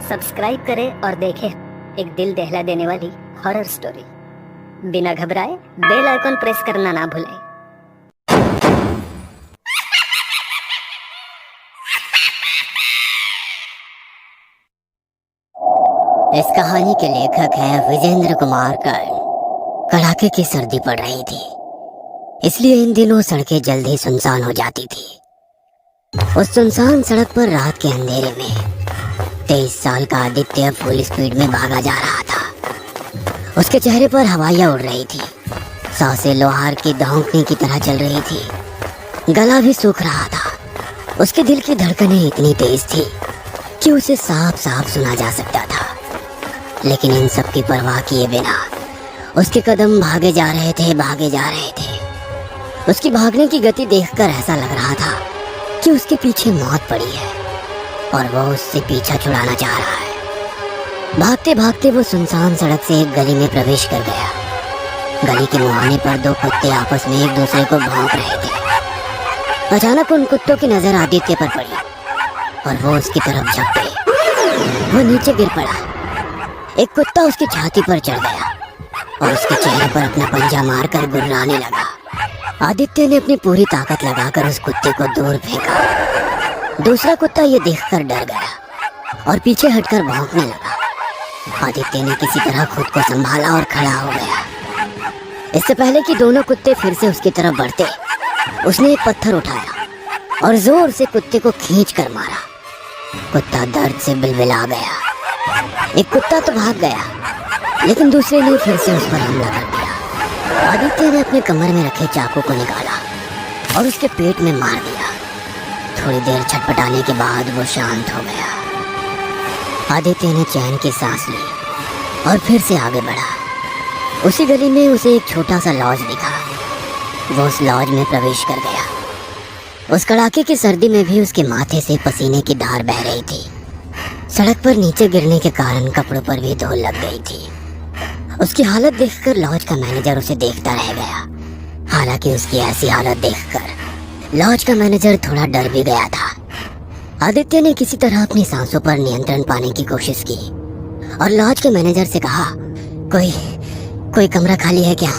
Subscribe करें और देखें एक दिल दहला देने वाली हॉरर स्टोरी। बिना घबराए बेल आइकन प्रेस करना ना भूलें। इस कहानी के लेखक हैं विजेंद्र कुमार कर्ण। कड़ाके की सर्दी पड़ रही थी, इसलिए इन दिनों सड़कें जल्द ही सुनसान हो जाती थी। उस सुनसान सड़क पर रात के अंधेरे में 23 साल का आदित्य फुल स्पीड में भागा जा रहा था। उसके चेहरे पर हवाइयाँ उड़ रही थी, सांसें लोहार की धौंकने की तरह चल रही थी, गला भी सूख रहा था। उसके दिल की धड़कनें इतनी तेज थी कि उसे साफ साफ सुना जा सकता था। लेकिन इन सब की परवाह किए बिना उसके कदम भागे जा रहे थे। उसकी भागने की गति देखकर ऐसा लग रहा था कि उसके पीछे मौत पड़ी है और वो उससे पीछा छुड़ाना चाह रहा है। भागते भागते वो सुनसान सड़क से एक गली में प्रवेश कर गया। गली के मुहाने पर दो कुत्ते आपस में एक दूसरे को भौंक रहे थे। अचानक उन कुत्तों की नजर आदित्य पर पड़ी और वो उसकी तरफ झपटे। वो नीचे गिर पड़ा। एक कुत्ता उसकी छाती पर चढ़ गया और उसके चेहरे पर अपना पंजा मारकर गुर्राने लगा। आदित्य ने अपनी पूरी ताकत लगाकर उस कुत्ते को दूर फेंका। दूसरा कुत्ता ये देखकर डर गया और पीछे हटकर भौंकने लगा। आदित्य ने किसी तरह खुद को संभाला और खड़ा हो गया। इससे पहले कि दोनों कुत्ते फिर से उसकी तरफ बढ़ते, उसने एक पत्थर उठाया और जोर से कुत्ते को खींच कर मारा। कुत्ता दर्द से बिलबिला गया। एक कुत्ता तो भाग गया, लेकिन दूसरे ने फिर से उस पर हमला कर दिया। आदित्य ने अपने कमर में रखे चाकू को निकाला और उसके पेट में मार दिया। थोड़ी देर छटपटाने के बाद वो शांत हो गया। आदित्य ने चैन की सांस ली और फिर से आगे बढ़ा। उसी गली में उसे एक छोटा सा लॉज दिखा। वो उस लॉज में प्रवेश कर गया। उस कड़ाके की सर्दी में भी उसके माथे से पसीने की धार बह रही थी। सड़क पर नीचे गिरने के कारण कपड़ों पर भी धूल लग गई थी। उसकी हालत देखकर लॉज का मैनेजर उसे देखता रह गया। हालांकि उसकी ऐसी हालत देखकर लॉज का मैनेजर थोड़ा डर भी गया था। आदित्य ने किसी तरह अपनी सांसों पर नियंत्रण पाने की कोशिश की और लॉज के मैनेजर से कहा, कोई कमरा खाली है क्या?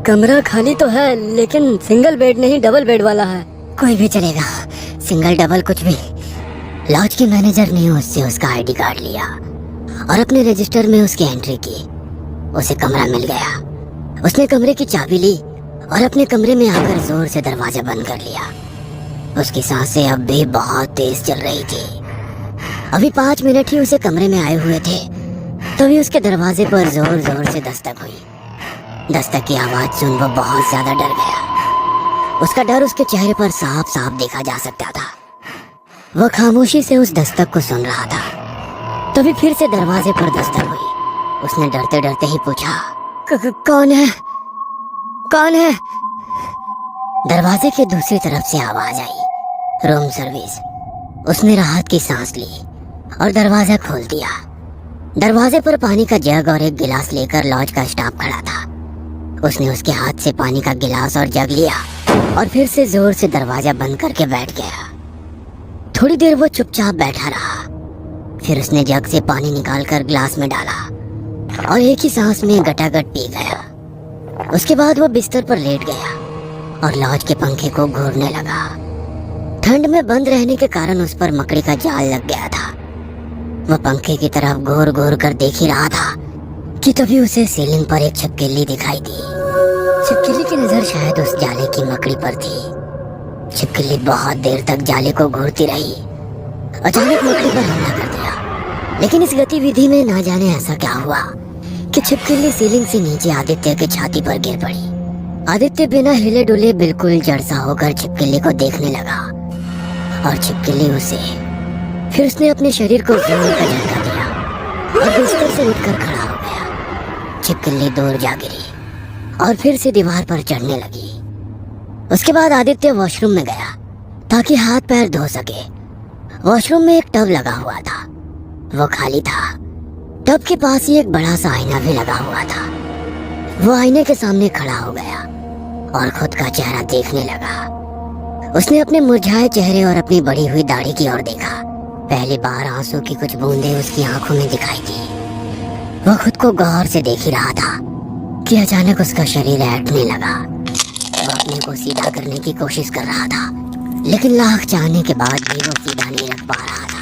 कमरा खाली तो है, लेकिन सिंगल बेड नहीं, डबल बेड वाला है। कोई भी चलेगा, सिंगल डबल कुछ भी। लॉज के मैनेजर ने उससे उसका आईडी कार्ड लिया और अपने रजिस्टर में उसकी एंट्री की। उसे कमरा मिल गया। उसने कमरे की चाबी ली और अपने कमरे में आकर जोर से दरवाजा बंद कर लिया। उसकी सांसें अब भी बहुत तेज चल रही थी। अभी 5 मिनट ही उसे कमरे में आए हुए थे, तभी उसके दरवाजे पर जोर जोर से दस्तक हुई। दस्तक की आवाज सुन वो बहुत ज्यादा डर गया। उसका डर उसके चेहरे पर साफ साफ देखा जा सकता था। वह खामोशी से उस दस्तक को सुन रहा था। तभी फिर से दरवाजे पर दस्तक हुई। उसने डरते डरते ही पूछा, कौन है? कौन है? दरवाजे की दूसरी तरफ से आवाज आई, रूम सर्विस। उसने राहत की सांस ली और दरवाजा खोल दिया। दरवाजे पर पानी का जग और एक गिलास लेकर लॉज का स्टाफ खड़ा था। उसने उसके हाथ से पानी का गिलास और जग लिया और फिर से जोर से दरवाजा बंद करके बैठ गया। थोड़ी देर वो चुपचाप बैठा रहा। फिर उसने जग से पानी निकालकर ग्लास में डाला और एक ही सांस में गटागट पी गया। उसके बाद वो बिस्तर पर लेट गया और लॉज के पंखे को घूरने लगा। ठंड में बंद रहने के कारण उस पर मकड़ी का जाल लग गया था। वो पंखे की तरफ घूर घूर कर देख ही रहा था कि तभी उसे सीलिंग पर एक छिपकली दिखाई दी। छिपकली की नजर शायद उस जाले की मकड़ी पर थी। छिपकली बहुत देर तक जाले को घूरती रही। अचानक मकड़ी पर हमला कर दिया, लेकिन इस गतिविधि में ना जाने ऐसा क्या हुआ कि छिपकली सीलिंग से नीचे आदित्य की छाती पर गिर पड़ी। आदित्य बिना हिले डुले बिल्कुल जड़ सा होकर छिपकली को देखने लगा और छिपकली उसे। फिर उसने अपने शरीर को जोर का झटका दिया और बिस्तर से उठकर खड़ा हो गया। छिपकली दूर जा गिरी और फिर से दीवार पर चढ़ने लगी। उसके बाद आदित्य वॉशरूम में गया ताकि हाथ पैर धो सके। वॉशरूम में एक टब लगा हुआ था, वो खाली था। टब के पास ही एक बड़ा सा आईना भी लगा हुआ था। वो आईने के सामने खड़ा हो गया और खुद का चेहरा देखने लगा। उसने अपने मुरझाए चेहरे और अपनी बड़ी हुई दाढ़ी की ओर देखा पहली बार आंसू की कुछ बूंदें उसकी आंखों में दिखाई दी। वो खुद को गौर से देख ही रहा था कि अचानक उसका शरीर ऐंठने लगा। वो अपने को सीधा करने की कोशिश कर रहा था, लेकिन लाख चाहने के बाद भी वो सीधा नहीं रख पा रहा था।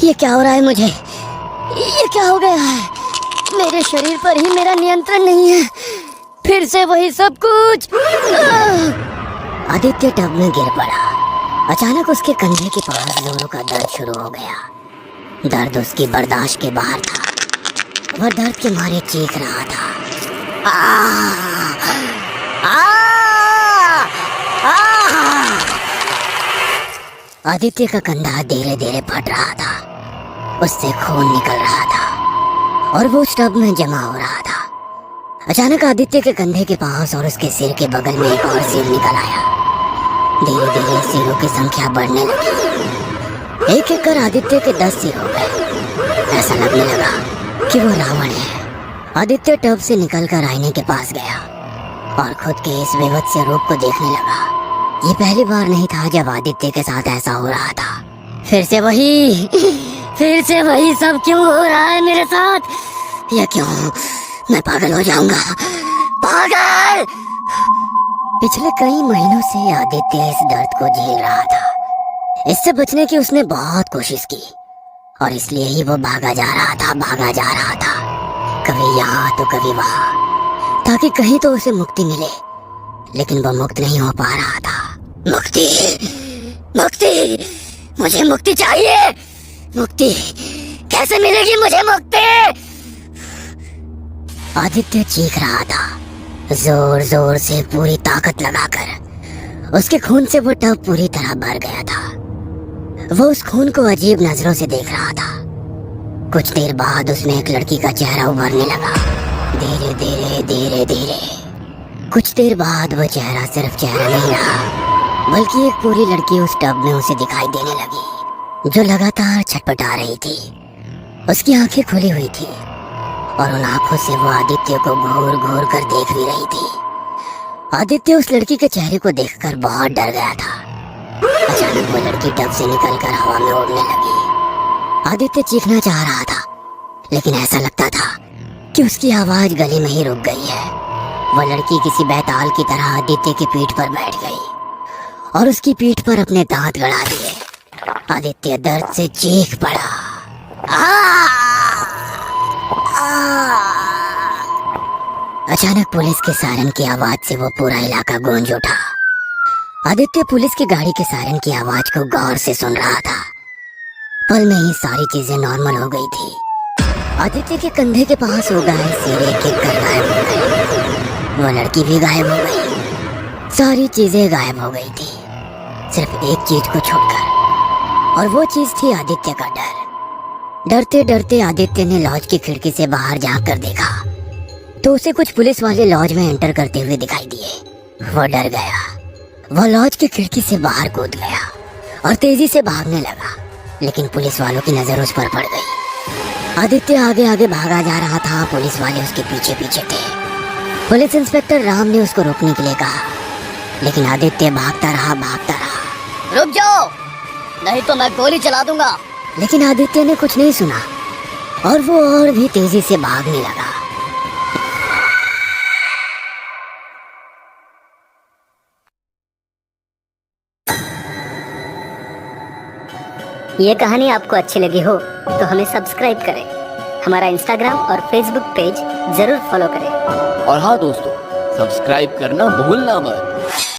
ये क्या हो रहा है मुझे? ये क्या हो गया है? मेरे शरीर पर ही मेरा नियंत्रण नहीं है। फिर से वही सब कुछ। आदित्य टब में गिर पड़ा। अचानक उसके कंधे के पास जोरों का दर्द शुरू हो गया। दर्द उसकी बर्दाश्त के बाहर था। वह दर्द के मारे चीख रहा था। आदित्य का कंधा धीरे धीरे फट रहा था। उससे खून निकल रहा था और वो उस टब में जमा हो रहा था। अचानक आदित्य के कंधे के पास और उसके सिर के बगल में एक और सिर निकल आया। धीरे धीरे सिरों की संख्या बढ़ने लगी। एक एक कर आदित्य के 10 सिर हो गए। ऐसा लगने लगा कि वो रावण है। आदित्य टब से निकलकर आईने के पास गया और खुद के इस विभत्स रूप को देखने लगा। ये पहली बार नहीं था जब आदित्य के साथ ऐसा हो रहा था। फिर से वही सब क्यों हो रहा है मेरे साथ? ये क्यों? मैं पागल हो जाऊंगा। पागल! पिछले कई महीनों से आदित्य इस दर्द को झेल रहा था। इससे बचने की उसने बहुत कोशिश की और इसलिए ही वो भागा जा रहा था, कभी यहाँ तो कभी वहाँ, ताकि कहीं तो उसे मुक्ति मिले। लेकिन वो मुक्त नहीं हो पा रहा था। मुक्ति, मुझे मुक्ति चाहिए। मुक्ति कैसे मिलेगी मुझे मुक्ति? आदित्य चीख रहा था, जोर जोर से पूरी ताकत लगाकर। उसके खून से वो टब पूरी तरह भर गया था। वो उस खून को अजीब नजरों से देख रहा था। कुछ देर बाद उसमें एक लड़की का चेहरा उभरने लगा। धीरे धीरे कुछ देर बाद वो चेहरा सिर्फ चेहरा नहीं रहा, बल्कि एक पूरी लड़की उस टब में उसे दिखाई देने लगी, जो लगातार छटपटा रही थी। उसकी आंखें खुली हुई थी और उन आंखों से वो आदित्य को घूर घूर कर देख भी रही थी। आदित्य उस लड़की के चेहरे को देखकर बहुत डर गया था। अचानक वो लड़की टब से निकलकर हवा में उड़ने लगी। आदित्य चीखना चाह रहा था, लेकिन ऐसा लगता था कि उसकी आवाज गले में ही रुक गई है। वह लड़की किसी बैताल की तरह आदित्य की पीठ पर बैठ गई और उसकी पीठ पर अपने दांत गड़ा दिए। आदित्य दर्द से चीख पड़ा। अचानक पुलिस के सायरन की आवाज से वो पूरा इलाका गूंज उठा। आदित्य पुलिस की गाड़ी के सायरन की आवाज को गौर से सुन रहा था। पल में ही सारी चीजें नॉर्मल हो गई थी। आदित्य के कंधे के पास हो गए सिर एक एक कर गायब हो गए। वो लड़की भी गायब हो गई। सारी चीजें गायब हो गई थी, सिर्फ एक चीज को छोड़कर, और वो चीज थी आदित्य का डर। डरते डरते आदित्य ने लॉज की खिड़की से बाहर झांक कर देखा तो उसे कुछ पुलिस वाले लॉज में एंटर करते हुए दिखाई दिए। वो डर गया। वो लॉज की खिड़की से बाहर कूद गया और तेजी से भागने लगा, लेकिन पुलिस वालों की नजर उस पर पड़ गई। आदित्य आगे आगे भागा जा रहा था। पुलिस वाले उसके पीछे पीछे थे। पुलिस इंस्पेक्टर राम ने उसको रोकने के लिए कहा, लेकिन आदित्य भागता रहा। रुक जाओ, नहीं तो मैं गोली चला दूंगा। लेकिन आदित्य ने कुछ नहीं सुना और वो और भी तेजी से भागने लगा। ये कहानी आपको अच्छी लगी हो तो हमें सब्सक्राइब करें। हमारा इंस्टाग्राम और फेसबुक पेज जरूर फॉलो करें। और हाँ दोस्तों, सब्सक्राइब करना भूलना मत।